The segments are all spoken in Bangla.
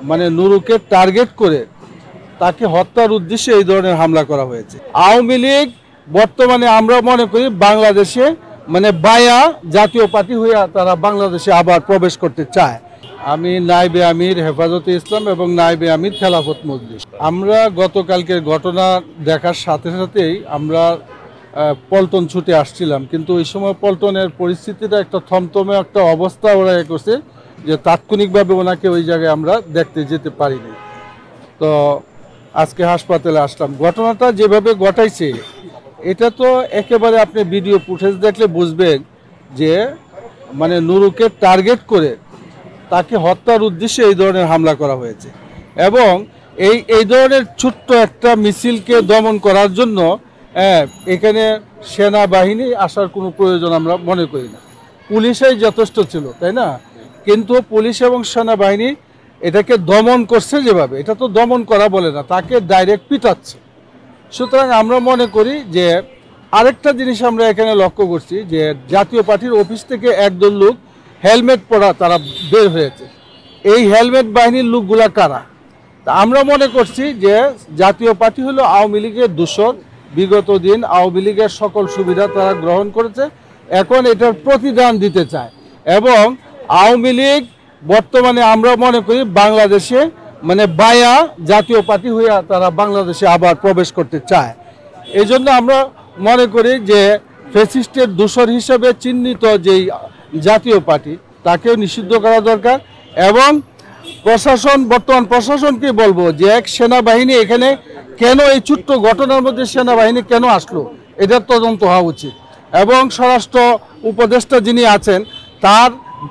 মানে নুরুকে টার্গেট করে তাকে হত্যার উদ্দেশ্যে এই ধরনের হামলা করা হয়েছে। আওয়ামী লীগ বর্তমানে আমরা মনে করি বাংলাদেশে মানে বায়া জাতীয় পার্টি হয়ে তারা বাংলাদেশে আবার প্রবেশ করতে চায়। আমি নায়েবে আমির হেফাজতে ইসলাম এবং নায়েবে আমির খেলাফত মজলিস। আমরা গতকালকের ঘটনা দেখার সাথে সাথেই আমরা পল্টন ছুটে আসছিলাম, কিন্তু ওই সময় পল্টনের পরিস্থিতিটা একটা থমথমে একটা অবস্থা ওরা করছে যে তাৎক্ষণিকভাবে ওনাকে ওই জায়গায় আমরা দেখতে যেতে পারিনি। তো আজকে হাসপাতালে আসলাম। ঘটনাটা যেভাবে ঘটাইছে এটা তো একেবারে আপনি ভিডিও ফুটেজ দেখলে বুঝবেন যে মানে নুরুকে টার্গেট করে তাকে হত্যার উদ্দেশ্যে এই ধরনের হামলা করা হয়েছে এবং এই ধরনের ছোট্ট একটা মিছিলকে দমন করার জন্য এখানে সেনাবাহিনী আসার কোনো প্রয়োজন আমরা মনে করি না। পুলিশই যথেষ্ট ছিল, তাই না? কিন্তু পুলিশ এবং সেনাবাহিনী এটাকে দমন করছে যেভাবে, এটা তো দমন করা বলে না, তাকে ডাইরেক্ট পিটাচ্ছে। সুতরাং আমরা মনে করি যে আরেকটা জিনিস আমরা এখানে লক্ষ্য করছি যে জাতীয় পার্টির অফিস থেকে একদল লোক হেলমেট পরা তারা বের হয়েছে। এই হেলমেট বাহিনীর লোকগুলা কারা? তা আমরা মনে করছি যে জাতীয় পার্টি হলো আওয়ামী লীগের দূষণ। বিগত দিন আওয়ামী লীগের সকল সুবিধা তারা গ্রহণ করেছে, এখন এটার প্রতিদান দিতে চায় এবং আওয়ামী লীগ বর্তমানে আমরা মনে করি বাংলাদেশে মানে বায়া জাতীয় পার্টি হয়ে তারা বাংলাদেশে আবার প্রবেশ করতে চায়। এই জন্য আমরা মনে করি যে ফ্যাসিস্টের দূষণ হিসেবে চিহ্নিত যেই জাতীয় পার্টি তাকেও নিষিদ্ধ করা দরকার এবং প্রশাসন, বর্তমান প্রশাসনকে বলবো যে এক সেনাবাহিনী এখানে কেন এই ছোট্ট ঘটনার মধ্যে সেনাবাহিনী কেন আসলো এটার তদন্ত হওয়া উচিত এবং স্বরাষ্ট্র উপদেষ্টা যিনি আছেন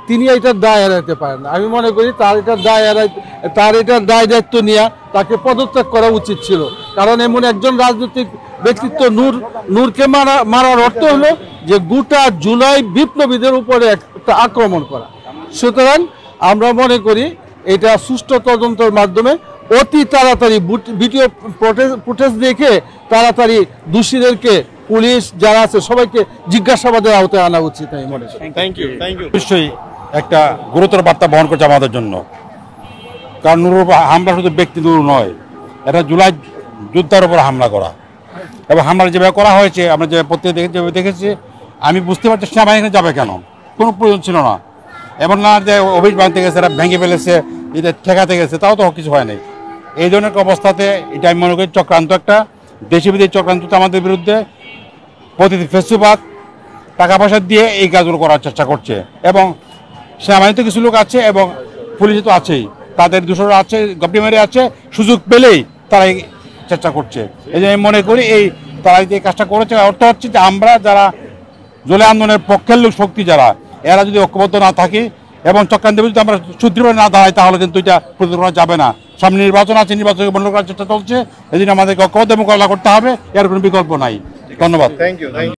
তিনি এটার দায় এড়াইতে পারেন না। আমি মনে করি তার এটার দায় দায়িত্ব নিয়ে তাকে পদত্যাগ করা উচিত ছিল, কারণ এমন একজন রাজনৈতিক ব্যক্তিত্ব নূরকে মারার অর্থ হলো যে গোটা জুলাই বিপ্লবীদের উপরে একটা আক্রমণ করা। সুতরাং আমরা মনে করি এটা সুষ্ঠু তদন্তের মাধ্যমে অতি তাড়াতাড়ি ভিডিও ফুটেজ দেখে তাড়াতাড়ি দোষীদেরকে পুলিশ যারা আছে সবাইকে জিজ্ঞাসাবাদের আওতায় আনা উচিত। আমি মনে করি। Thank you. অবশ্যই একটা গুরুতর বার্তা বহন করছে আমাদের জন্য, কারণ নুরুর হামলা শুধু ব্যক্তি নুরু নয়, এটা জুলাই যোদ্ধার উপর হামলা করা এবং হামলা যেভাবে করা হয়েছে আমরা যে প্রত্যেকে যেভাবে দেখেছি, আমি বুঝতে পারছি সেনাবাহিনী যাবে কেন, কোনো প্রয়োজন ছিল না। এমন না যে অফিস ভাঙতে গেছে, এরা ভেঙে ফেলেছে, এটা ঠেকাতে গেছে, তাও তো কিছু হয় নাই। এই ধরনের অবস্থাতে এটা আমি মনে করি চক্রান্ত, একটা দেশি বিদেশি চক্রান্ত আমাদের বিরুদ্ধে প্রতিটি ফেসুবাদ টাকা পয়সা দিয়ে এই কাজগুলো করার চেষ্টা করছে এবং সেনাবাহিনীতে কিছু লোক আছে এবং পুলিশে তো আছেই, তাদের দূষণ আছে, গভর্নমেন্টে আছে, সুযোগ পেলেই তারা এই চেষ্টা করছে। এই যে আমি মনে করি তারা যে কাজটা করেছে অর্থ হচ্ছে যে আমরা যারা জুলাই আন্দোলনের পক্ষের লোক শক্তি যারা, এরা যদি ঐক্যবদ্ধ না থাকি এবং চক্রান্তের বিরুদ্ধে আমরা সুদৃঢ় না দাঁড়াই তাহলে কিন্তু এটা প্রতিরোধ করা যাবে না। সামনে নির্বাচন আছে, নির্বাচনকে বন্ধ করার চেষ্টা চলছে, এই জন্য আমাদেরকে ঐক্যবদ্ধ মোকাবিলা করতে হবে, এর কোনো বিকল্প নাই। ধন্যবাদ। Thank you.